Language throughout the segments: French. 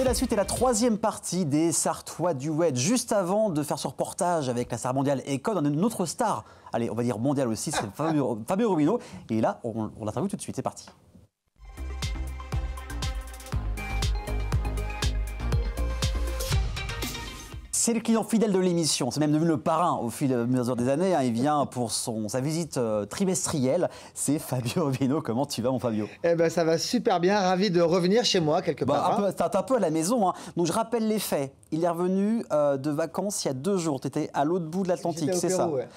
C'est la suite et la troisième partie des Sartois Duet. Juste avant de faire ce reportage avec la star mondiale Econ, on a une autre star, allez, on va dire mondiale aussi, c'est Fabio Rubino. Et là, on l'interviewe tout de suite, c'est parti. C'est le client fidèle de l'émission, c'est même devenu le parrain au fil à mesure des années. Il vient pour sa visite trimestrielle. C'est Fabio Rubino. Comment tu vas, mon Fabio? Eh ben, ça va super bien, ravi de revenir chez moi quelque part. T'es un peu à la maison. Hein. Donc je rappelle les faits. Il est revenu de vacances il y a 2 jours. Tu étais à l'autre bout de l'Atlantique, c'est ça? Ouais.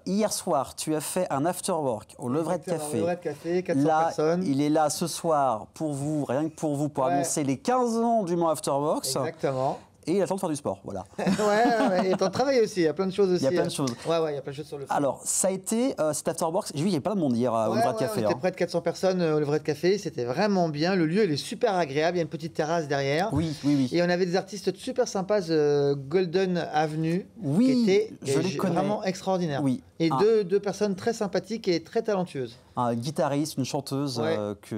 Hier soir, tu as fait un after-work au Levrette Café. Levrette Café, 400 là, personnes. Il est là ce soir pour vous, rien que pour vous, pour annoncer les 15 ans du Mans Afterworks. Exactement. Et il a le temps de faire du sport, voilà. ouais, et de travailler aussi, il y a plein de choses aussi. Il y a plein de choses. Ouais, il y a plein de choses sur le fond. Alors, ça a été cet afterwork, j'ai vu, il y avait pas de monde hier au Levrette Café. On était près de 400 personnes au Levrette Café, c'était vraiment bien. Le lieu, il est super agréable, il y a une petite terrasse derrière. Oui, oui, oui. Et on avait des artistes super sympas, Golden Avenue, oui, qui étaient je les connais. vraiment extraordinaires. Oui. Et deux personnes très sympathiques et très talentueuses. Un guitariste, une chanteuse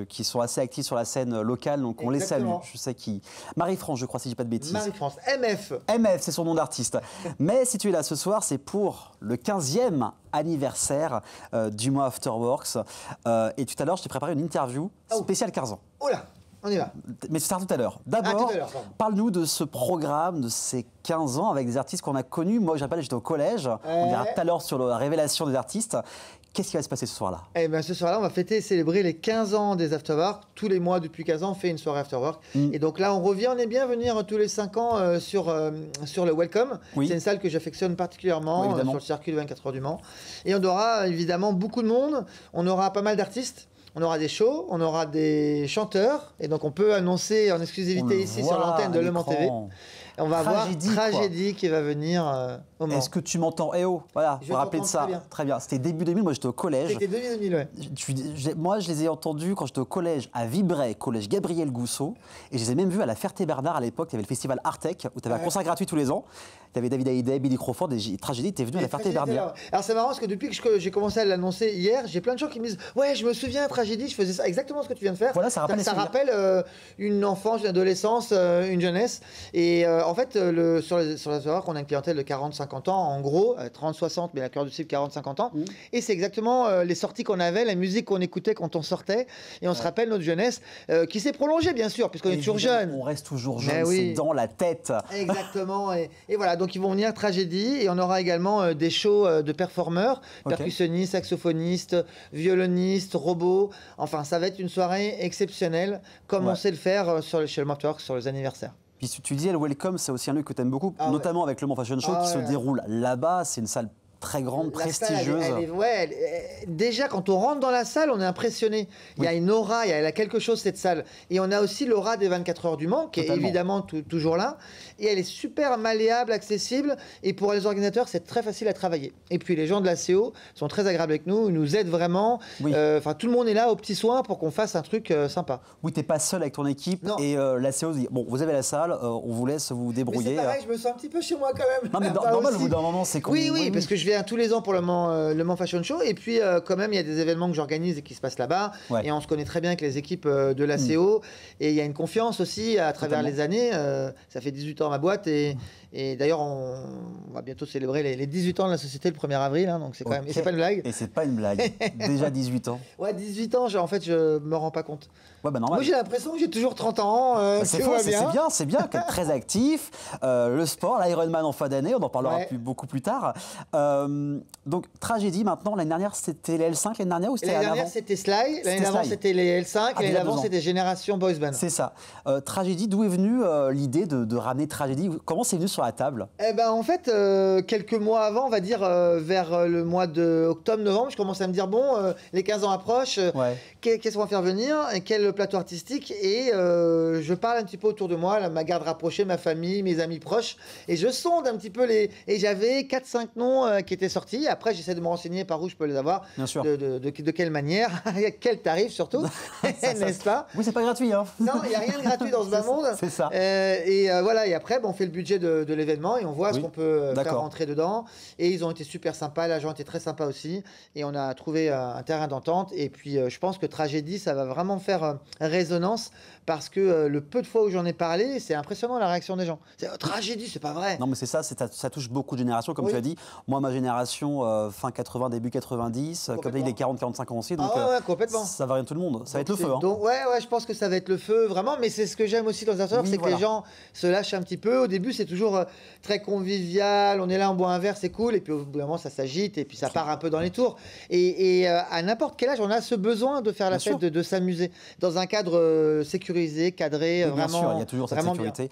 qui sont assez actifs sur la scène locale, donc on les salue. Je sais qui. Marie-France, je crois, si je dis pas de bêtises. Marie-France, MF. MF, c'est son nom d'artiste. Mais si tu es là ce soir, c'est pour le 15e anniversaire du Mans Afterworks. Et tout à l'heure, je t'ai préparé une interview spéciale 15 ans. Oh là, on y va. Mais c'est tout à l'heure. D'abord, parle-nous de ce programme, de ces 15 ans avec des artistes qu'on a connus. Moi, je rappelle, j'étais au collège. On dira tout à l'heure sur la révélation des artistes. Qu'est-ce qui va se passer ce soir-là? Eh bien, ce soir-là, on va fêter et célébrer les 15 ans des Afterworks. Tous les mois, depuis 15 ans, on fait une soirée Afterwork. Et donc là, on revient, on est bien venir tous les 5 ans sur le Welcome. C'est une salle que j'affectionne particulièrement sur le circuit de 24 heures du Mans. Et on aura évidemment beaucoup de monde. On aura pas mal d'artistes. On aura des shows, on aura des chanteurs. Et donc, on peut annoncer en exclusivité ici sur l'antenne de Le Mans TV. On va avoir Tragédie qui va venir au Mans. Est-ce que tu m'entends? Eh oh, voilà, vous vous rappelez de ça. Très bien. C'était début 2000, moi j'étais au collège. C'était 2000, ouais. Moi, je les ai entendus quand j'étais au collège à Vibray, collège Gabriel Gousseau. Et je les ai même vus à la Ferté-Bernard à l'époque. Il y avait le festival Artec où tu avais un concert gratuit tous les ans. Tu avais David Hallyday, Billy Crawford et Tragédie, tu es venu à la Ferté-Bernard. Alors c'est marrant parce que depuis que j'ai commencé à l'annoncer hier, j'ai plein de gens qui me disent ouais, je me souviens, Tragédie, je faisais ça, exactement ce que tu viens de faire. Voilà, ça rappelle une enfance, une adolescence, une jeunesse. Et en fait, sur les Afterworks, on a une clientèle de 40-50 ans, en gros, 30-60, mais la cœur du cible 40-50 ans. Et c'est exactement les sorties qu'on avait, la musique qu'on écoutait quand on sortait. Et on se rappelle notre jeunesse qui s'est prolongée, bien sûr, puisqu'on est toujours jeune. On reste toujours jeune, c'est dans la tête. Exactement. Et voilà, donc ils vont venir Tragédie et on aura également des shows de performeurs, percussionnistes, saxophonistes, violonistes, robots. Enfin, ça va être une soirée exceptionnelle, comme on sait le faire chez le Mans Afterworks sur les anniversaires. Puis tu disais, le Welcome, c'est aussi un lieu que tu aimes beaucoup, notamment avec le Mans Fashion Show qui se déroule là-bas. C'est une salle très grande, prestigieuse. Déjà, quand on rentre dans la salle, on est impressionné. Il y a une aura, il y a quelque chose, cette salle. Et on a aussi l'aura des 24 heures du Mans, qui est évidemment toujours là. Et elle est super malléable, accessible. Et pour les organisateurs, c'est très facile à travailler. Et puis, les gens de la CO sont très agréables avec nous. Ils nous aident vraiment. Enfin, tout le monde est là aux petits soins pour qu'on fasse un truc sympa. Oui, tu n'es pas seul avec ton équipe. Non. Et la CO dit, bon, vous avez la salle, on vous laisse vous débrouiller. Mais c'est pareil, je me sens un petit peu chez moi quand même. Non, mais normal, au bout d'un moment, c'est comme... Oui, parce que je viens tous les ans pour le Mans Fashion Show. Et puis, quand même, il y a des événements que j'organise et qui se passent là-bas. Et on se connaît très bien avec les équipes de la CO. Et il y a une confiance aussi à travers les années. Ça fait 18 ans ma boîte. Et d'ailleurs, on va bientôt célébrer les 18 ans de la société le 1er avril. Hein, donc c'est quand même... Et c'est pas une blague. Et c'est pas une blague. Déjà 18 ans. Ouais, 18 ans, en fait, je me rends pas compte. Ouais, bah normal. Moi, j'ai l'impression que j'ai toujours 30 ans. C'est bien, très actif. Le sport, l'Ironman en fin d'année, on en parlera beaucoup plus tard. Donc, Tragédie, maintenant, l'année dernière, c'était les L5, l'année dernière ou c'était l'année dernière, c'était Sly. L'année d'avant, c'était les L5. Et l'année d'avant, c'était Génération Boys Band. C'est ça. Tragédie, d'où est venue l'idée de ramener Tragédie? Comment c'est venu sur la table? Eh ben, en fait, quelques mois avant, on va dire vers le mois de octobre-novembre, je commence à me dire, bon, les 15 ans approchent, qu'est-ce qu'on va faire venir? Quel plateau artistique? Et je parle un petit peu autour de moi, ma garde rapprochée, ma famille, mes amis proches, et je sonde un petit peu et j'avais 4-5 noms qui étaient sortis. Après, j'essaie de me renseigner par où je peux les avoir. Bien sûr. De quelle manière, quel tarif surtout, n'est-ce pas? Oui, c'est pas gratuit. Hein. Non, il n'y a rien de gratuit dans ce bas monde. C'est ça. Voilà, et après, on fait le budget de l'événement et on voit ce qu'on peut faire rentrer dedans. Et ils ont été super sympas, l'agent était très sympa aussi. Et on a trouvé un terrain d'entente. Et puis, je pense que Tragédie, ça va vraiment faire résonance parce que le peu de fois où j'en ai parlé, c'est impressionnant la réaction des gens. C'est Tragédie, c'est pas vrai. Non, mais c'est ça, ça touche beaucoup de générations, comme tu as dit. Moi, ma génération, fin 80, début 90, comme il est 40-45 ans aussi, donc complètement. ça varie de tout le monde. Ça va être le feu. Hein. Donc, ouais, je pense que ça va être le feu, vraiment. Mais c'est ce que j'aime aussi dans les afterworks, c'est que les gens se lâchent un petit peu. Au début, c'est toujours très convivial. On est là, on boit un verre, c'est cool. Et puis au bout d'un moment, ça s'agite et puis ça part un peu dans les tours. Et à n'importe quel âge, on a ce besoin de faire la fête, de s'amuser dans un cadre sécurisé, cadré, bien vraiment. Sûr, il y a toujours cette sécurité.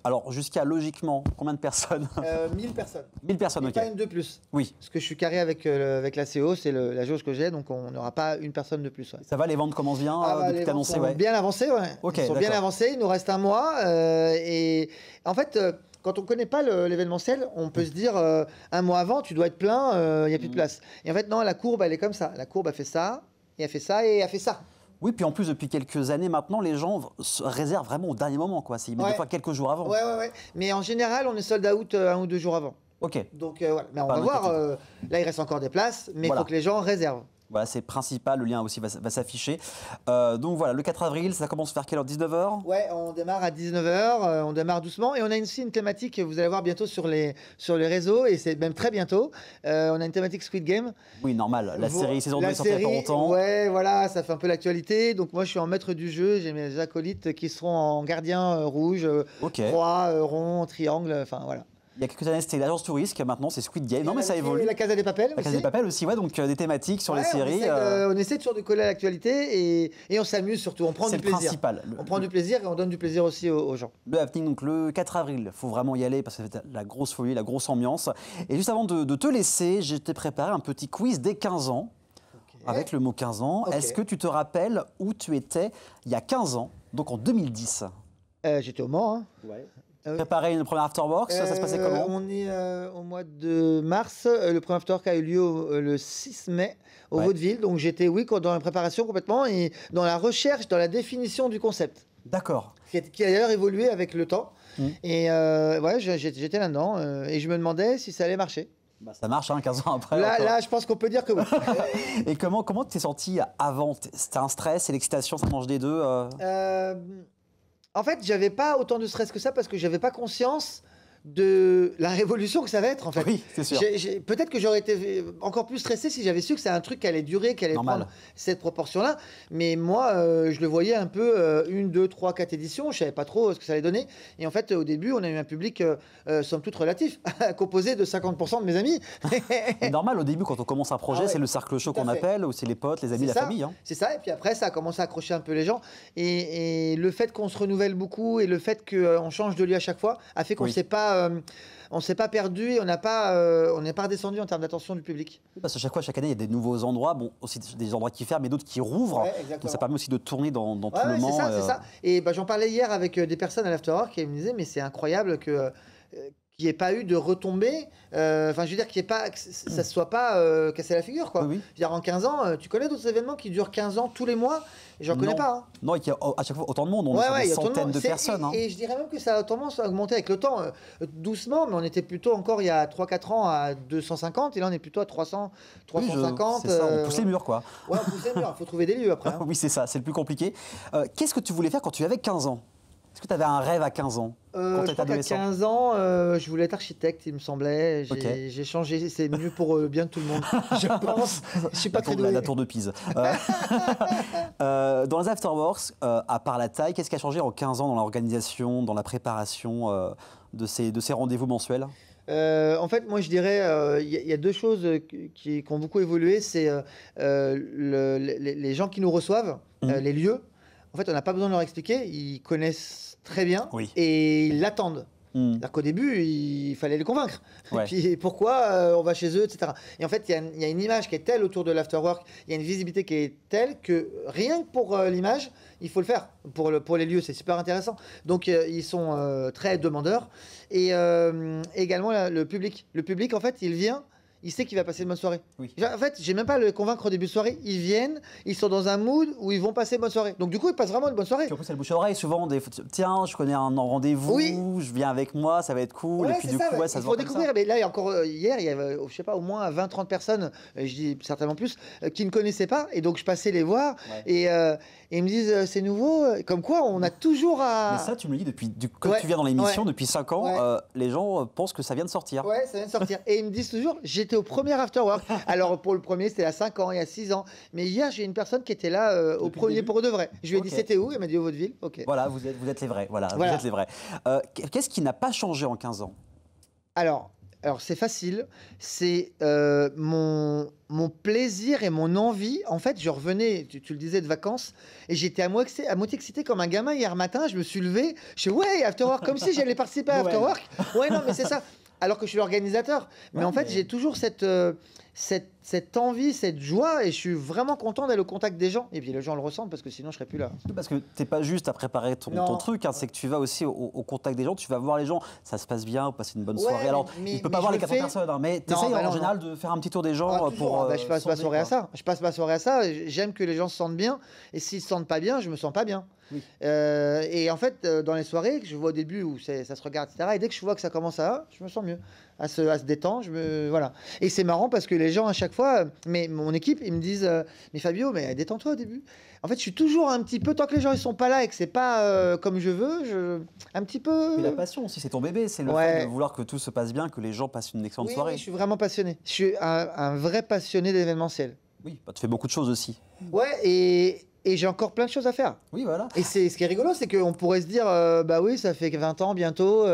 Alors, jusqu'à logiquement, combien de personnes 1000 personnes. 1000 personnes, ok. Pas une de plus. Oui. Parce que je suis carré avec la CO, c'est la jauge que j'ai, donc on n'aura pas une personne de plus. Ouais. Ça va, les ventes commencent bien depuis que tu as annoncé, bien avancées, ouais. Okay, ils sont bien avancés, il nous reste un mois. Et en fait, quand on ne connaît pas l'événementiel, on peut se dire un mois avant, tu dois être plein, il n'y a plus de place. Et en fait, non, la courbe, elle est comme ça. La courbe, elle fait ça, et elle fait ça, et elle fait ça. Oui, puis en plus, depuis quelques années maintenant, les gens se réservent vraiment au dernier moment, quoi. Ils mettent des fois quelques jours avant. Ouais. Mais en général, on est sold out 1 ou 2 jours avant. Ok. Donc voilà. Mais on va voir. Là, il reste encore des places, mais il faut que les gens réservent. Voilà, c'est principal, le lien aussi va s'afficher. Donc voilà, le 4 avril, ça commence vers quelle heure? 19h? Ouais, on démarre à 19h, on démarre doucement. Et on a aussi une thématique, vous allez voir bientôt sur les réseaux, et c'est même très bientôt. On a une thématique Squid Game. Oui, normal, la série saison 2 est sortie il y a pas longtemps. Ouais, voilà, ça fait un peu l'actualité. Donc moi, je suis en maître du jeu, j'ai mes acolytes qui seront en gardien rouge, croix, rond, triangle, enfin voilà. Il y a quelques années, c'était l'agence touriste, maintenant c'est Squid Game. Non, mais ça évolue. La Casa des Papel. La Casa des Papel aussi, ouais, donc des thématiques sur les séries. On essaie toujours de coller à l'actualité et on s'amuse surtout, on prend du plaisir. C'est le principal. On prend du plaisir et on donne du plaisir aussi aux gens. Le happening, donc le 4 avril, il faut vraiment y aller parce que c'est la grosse folie, la grosse ambiance. Et juste avant de te laisser, j'ai préparé un petit quiz dès 15 ans. Avec le mot 15 ans. Est-ce que tu te rappelles où tu étais il y a 15 ans, donc en 2010? J'étais au Mans. Hein. Ouais. Préparer une première Afterworks, ça se passait comment? On est au mois de mars. Le premier Afterwork a eu lieu le 6 mai au Vaudeville. Donc j'étais, dans la préparation complètement et dans la recherche, dans la définition du concept. D'accord. Qui a d'ailleurs évolué avec le temps. Et j'étais là-dedans et je me demandais si ça allait marcher. Bah, ça marche, 15 ans après. Là, je pense qu'on peut dire que oui. Et comment tu t'es senti avant? C'était un stress et l'excitation, ça mange des deux En fait, j'avais pas autant de stress que ça parce que j'avais pas conscience de la révolution que ça va être en fait. Oui, c'est sûr. Peut-être que j'aurais été encore plus stressé si j'avais su que c'est un truc qui allait durer, qui allait prendre cette proportion-là. Mais moi, je le voyais un peu 1, 2, 3, 4 éditions. Je savais pas trop ce que ça allait donner. Et en fait, au début, on a eu un public somme toute relatif, composé de 50% de mes amis. C'est normal, au début, quand on commence un projet, c'est le cercle chaud qu'on appelle, ou c'est les potes, les amis, la famille. Hein. C'est ça. Et puis après, ça a commencé à accrocher un peu les gens. Et le fait qu'on se renouvelle beaucoup et le fait qu'on change de lieu à chaque fois a fait qu'on on s'est pas perdu et on n'est pas redescendu en termes d'attention du public. Parce que chaque année, il y a des nouveaux endroits, bon, aussi des endroits qui ferment, mais d'autres qui rouvrent. Donc ça permet aussi de tourner dans tout le Mans. C'est ça. Et j'en parlais hier avec des personnes à l'Afterwork qui me disaient, mais c'est incroyable que qu'il n'y ait pas eu de retombées, je veux dire que ça ne soit pas cassé la figure, quoi. Oui. Je veux dire, en 15 ans, tu connais d'autres événements qui durent 15 ans tous les mois? J'en connais pas. Hein. Non, il y a à chaque fois autant de monde, on est des centaines de personnes. Et je dirais même que ça a tendance à augmenter avec le temps, doucement, mais on était plutôt encore il y a 3-4 ans à 250, et là on est plutôt à 300, 350. C'est ça, on pousse les murs, quoi. Ouais, on pousse les murs, il faut trouver des lieux après. Hein. Oui, c'est ça, c'est le plus compliqué. Qu'est-ce que tu voulais faire quand tu avais 15 ans? Est-ce que tu avais un rêve à 15 ans? Je crois qu'à 15 ans, je voulais être architecte, il me semblait. J'ai changé, c'est mieux pour le bien de tout le monde, je pense. Je suis pas très doué. La tour de Pise. Dans les Afterworks, à part la taille, qu'est-ce qui a changé en 15 ans dans l'organisation, dans la préparation de ces rendez-vous mensuels? En fait, moi, je dirais, il y a deux choses qui ont beaucoup évolué. C'est les gens qui nous reçoivent, les lieux. En fait, on n'a pas besoin de leur expliquer, ils connaissent très bien et ils l'attendent. C'est-à-dire qu'au début, il fallait les convaincre. Et puis pourquoi on va chez eux, etc. Et en fait, il y a une image qui est telle autour de l'afterwork, il y a une visibilité qui est telle que rien que pour l'image, il faut le faire. Pour les lieux, c'est super intéressant. Donc, ils sont très demandeurs. Et également, le public. Le public, en fait, il vient il sait qu'il va passer une bonne soirée. Oui. En fait, j'ai même pas à le convaincre au début de soirée. Ils viennent, ils sont dans un mood où ils vont passer une bonne soirée. Donc du coup, ils passent vraiment une bonne soirée. Puis en plus, c'est le bouche à oreille. Souvent, tiens, je connais un rendez-vous, Oui. je viens avec moi, ça va être cool. Ouais, et puis du coup, ça se il voit faut comme découvrir. ça. Mais là, encore hier, il y avait, je sais pas, au moins 20-30 personnes, je dis certainement plus, qui ne connaissaient pas. Et donc, je passais les voir. Ouais. Et ils me disent, c'est nouveau. Comme quoi, on a toujours à. Mais ça, tu me le dis depuis quand tu viens dans l'émission, depuis 5 ans, les gens pensent que ça vient de sortir. Ouais, ça vient de sortir. Et ils me disent toujours, j'étais au premier afterwork. Alors, pour le premier, c'était il y a 5 ans, il y a 6 ans. Mais hier, j'ai une personne qui était là au premier pour de vrai. Je lui ai dit, c'était où? Il m'a dit, au Vaudeville. Ok. Voilà, vous êtes les vrais. Voilà. Vous êtes les vrais. Qu'est-ce qui n'a pas changé en 15 ans? Alors c'est facile. C'est mon plaisir et mon envie. En fait, je revenais, tu le disais, de vacances, et j'étais à moitié excité comme un gamin hier matin. Je me suis levé, je suis ouais, Afterwork, comme si j'allais participer à Afterwork. Ouais, non, mais c'est ça. Alors que je suis l'organisateur. Mais en fait, j'ai toujours cette envie, cette joie, et je suis vraiment content d'aller au contact des gens. Et puis les gens le ressentent, parce que sinon, je serais plus là. Parce que tu n'es pas juste à préparer ton truc, hein, c'est que tu vas aussi au contact des gens, tu vas voir les gens, ça se passe bien, vous passez une bonne soirée. Alors, il ne peut pas voir les 400 personnes, hein, mais tu essayes en général de faire un petit tour des gens pour. Je passe ma soirée à ça. Je passe ma soirée à ça. J'aime que les gens se sentent bien. Et s'ils se sentent pas bien, je me sens pas bien. Oui. Et en fait, dans les soirées, que je vois au début où ça se regarde, etc., et dès que je vois que ça commence je me sens mieux, à se détendre, voilà. Et c'est marrant parce que les gens, à chaque fois, mais mon équipe, ils me disent, mais Fabio, mais détends-toi au début. En fait, je suis toujours un petit peu, tant que les gens ils sont pas là et que c'est pas comme je veux, un petit peu. Mais la passion aussi, c'est ton bébé, c'est le fait de vouloir que tout se passe bien, que les gens passent une excellente soirée. Oui, je suis vraiment passionné. Je suis un vrai passionné d'événementiel. Oui, bah, tu fais beaucoup de choses aussi. Ouais, et j'ai encore plein de choses à faire. Oui, voilà. Et ce qui est rigolo, c'est qu'on pourrait se dire, bah oui, ça fait 20 ans bientôt.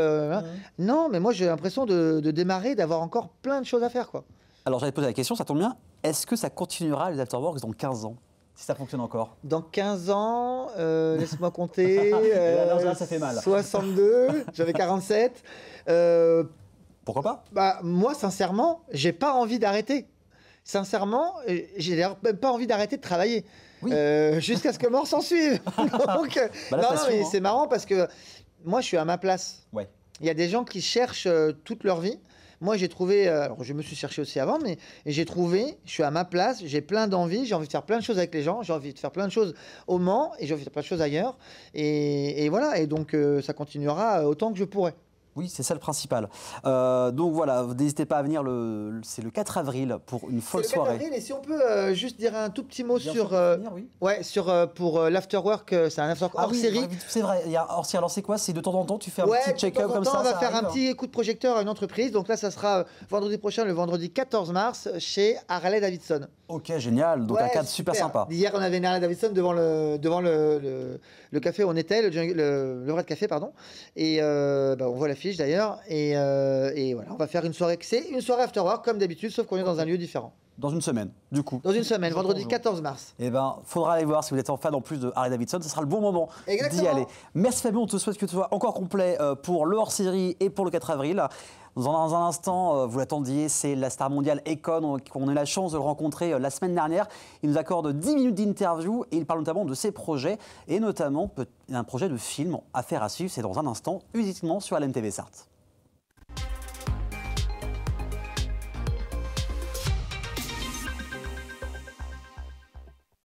Non, mais moi j'ai l'impression de démarrer, d'avoir encore plein de choses à faire, quoi. Alors j'allais te poser la question, ça tombe bien. Est-ce que ça continuera les afterworks dans 15 ans? Si ça fonctionne encore. Dans 15 ans, laisse-moi compter. Là, ça fait mal. 62, j'avais 47. Pourquoi pas? Bah, moi, sincèrement, j'ai pas envie d'arrêter. Sincèrement, j'ai d'ailleurs même pas envie d'arrêter de travailler. Oui. Jusqu'à ce que mort s'en suive. Donc, non, mais c'est marrant parce que moi, je suis à ma place. Ouais. Il y a des gens qui cherchent toute leur vie. Moi, j'ai trouvé, alors je me suis cherché aussi avant, mais j'ai trouvé, je suis à ma place, j'ai plein d'envie, j'ai envie de faire plein de choses avec les gens, j'ai envie de faire plein de choses au Mans, et j'ai envie de faire plein de choses ailleurs. Et voilà, et donc ça continuera autant que je pourrai. Oui, c'est ça le principal. Donc voilà, n'hésitez pas à venir, c'est le 4 avril pour une folle soirée. Le 4 avril, et si on peut juste dire un tout petit mot pour l'afterwork, c'est un afterwork hors série. C'est vrai, il y a hors série. Alors c'est quoi? C'est de temps en temps, tu fais un petit check-up comme ça? On va faire un petit coup de projecteur à une entreprise. Donc là, ça sera vendredi prochain, le vendredi 14 mars, chez Harley Davidson. Ok, génial. Donc un cadre super sympa. Hier, on avait une Harley Davidson devant le café où on était, le vrai de café, pardon. Et on voit l'affiche d'ailleurs. Et voilà, on va faire une soirée. C'est une soirée afterwork comme d'habitude, sauf qu'on est dans un lieu différent. Dans une semaine, du coup. Dans une semaine, vendredi 14 mars. Eh ben, faudra aller voir si vous êtes en fan en plus de Harley Davidson. Ce sera le bon moment d'y aller. Merci Fabien, on te souhaite que tu sois encore complet pour le hors-série et pour le 4 avril. Dans un instant, vous l'attendiez, c'est la star mondiale Akon. On a eu la chance de le rencontrer la semaine dernière. Il nous accorde 10 minutes d'interview et il parle notamment de ses projets et notamment un projet de film à faire à suivre. C'est dans un instant, uniquement sur LMTV Sarthe.